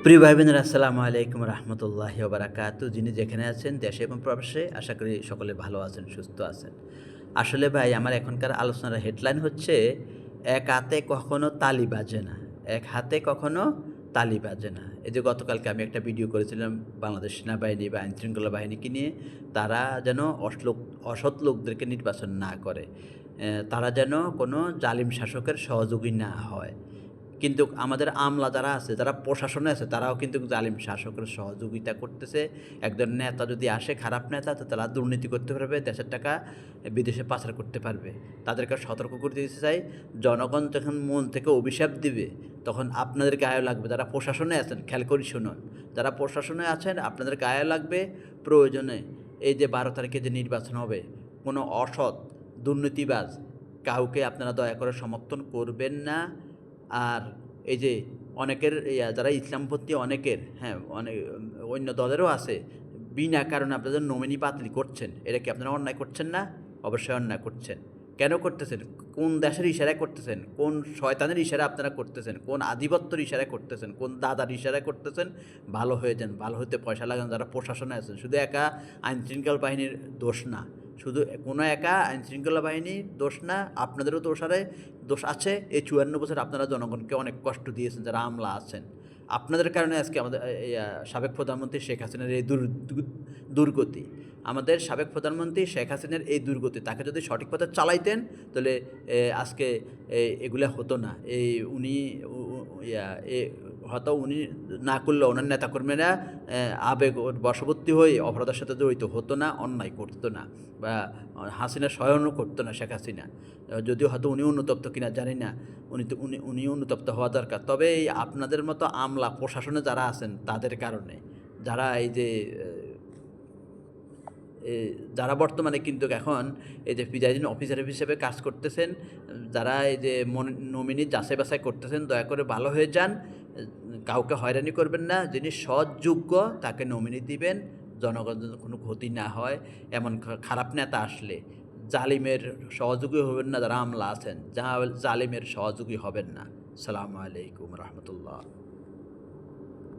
প্রিয় ভাই বোনেরা, আসসালামু আলাইকুম রহমতুল্লাহি ওয়া বারাকাতুহু। যিনি যেখানে আছেন দেশে এবং প্রবাসে, আশা করি সকলে ভালো আছেন, সুস্থ আছেন। আসলে ভাই, আমার এখনকার আলোচনার হেডলাইন হচ্ছে, এক হাতে কখনো তালি বাজে না, এক হাতে কখনো তালি বাজে না। এই যে গতকালকে আমি একটা ভিডিও করেছিলাম বাংলাদেশ সেনাবাহিনী বা আইনশৃঙ্খলা বাহিনীকে নিয়ে। তারা যেন অসৎ লোকদেরকে নির্বাচন না করে, তারা যেন কোনো জালিম শাসকের সহযোগী না হয়। কিন্তু আমাদের আমলা যারা আছে, যারা প্রশাসনে আছে, তারাও কিন্তু জালিম শাসকের সহযোগিতা করতেছে। একজন নেতা যদি আসে, খারাপ নেতা, তো তারা দুর্নীতি করতে পারবে, দেশের টাকা বিদেশে পাচার করতে পারবে। তাদেরকে সতর্ক করে দিতে চাই, জনগণ যখন মন থেকে অভিশাপ দিবে, তখন আপনাদের গায়ে লাগবে। যারা প্রশাসনে আছেন, খেয়াল করি শুনুন, যারা প্রশাসনে আছেন, আপনাদের গায়ে লাগবে। প্রয়োজনে এই যে 12 তারিখে যে নির্বাচন হবে, কোনো অসৎ দুর্নীতিবাজ কাউকে আপনারা দয়া করে সমর্থন করবেন না। আর এই যে অনেকের যারা ইসলামপন্থী, অনেকের, হ্যাঁ, অনেক অন্য দলেরও আছে, বিনা কারণে আপনাদের নমিনি বাতিল করছেন। এটা কি আপনারা অন্যায় করছেন না? অবশ্যই অন্যায় করছেন। কেন করতেছেন? কোন দেশের ইশারায় করতেছেন? কোন শয়তানের ইশারা আপনারা করতেছেন? কোন আধিপত্যের ইশারায় করতেছেন? কোন দাদার ইশারায় করতেছেন? ভালো হয়ে যান, ভালো হতে পয়সা লাগান। যারা প্রশাসনে আছেন, শুধু একা আইনশৃঙ্খলা বাহিনীর দোষ না, শুধু কোনো একা আইনশৃঙ্খলা বাহিনীর দোষ না, আপনাদেরও দোষ আছে। এই 54 বছর আপনারা জনগণকে অনেক কষ্ট দিয়েছেন, যারা আমলা আছেন। আপনাদের কারণে আজকে আমাদের সাবেক প্রধানমন্ত্রী শেখ হাসিনার এই দুর্গতি। আমাদের সাবেক প্রধানমন্ত্রী শেখ হাসিনার এই দুর্গতি, তাকে যদি সঠিক পথে চালাইতেন, তাহলে আজকে এগুলা হতো না। উনি হয়তো উনি না করলে ওনার নেতাকর্মীরা আবেগ বশবর্তী হয়ে অপরাধের সাথে জড়িত হতো না, অন্যায় করতো না, বা হাসিনা স্বয়নও করতো না। শেখ হাসিনা যদিও হয়তো উনি অনুতপ্ত কিনা জানি না, উনি অনুতপ্ত হওয়া দরকার। তবে এই আপনাদের মতো আমলা প্রশাসনে যারা আছেন, তাদের কারণে, যারা এই যে যারা বর্তমানে কিন্তু এখন এই যে প্রিজাইডিং অফিসার হিসেবে কাজ করতেছেন, যারা এই যে নমিনি যাচাই বাছাই করতেছেন, দয়া করে ভালো হয়ে যান। কাউকে হয়রানি করবেন না। যিনি সৎযোগ্য তাকে নমিনি দিবেন, জনগণের কোনো ক্ষতি না হয়। এমন খারাপ নেতা আসলে জালিমের সহযোগী হবেন না। যারা আমলা আছেন, জালিমের সহযোগী হবেন না। আসসালামু আলাইকুম রহমতুল্লাহ।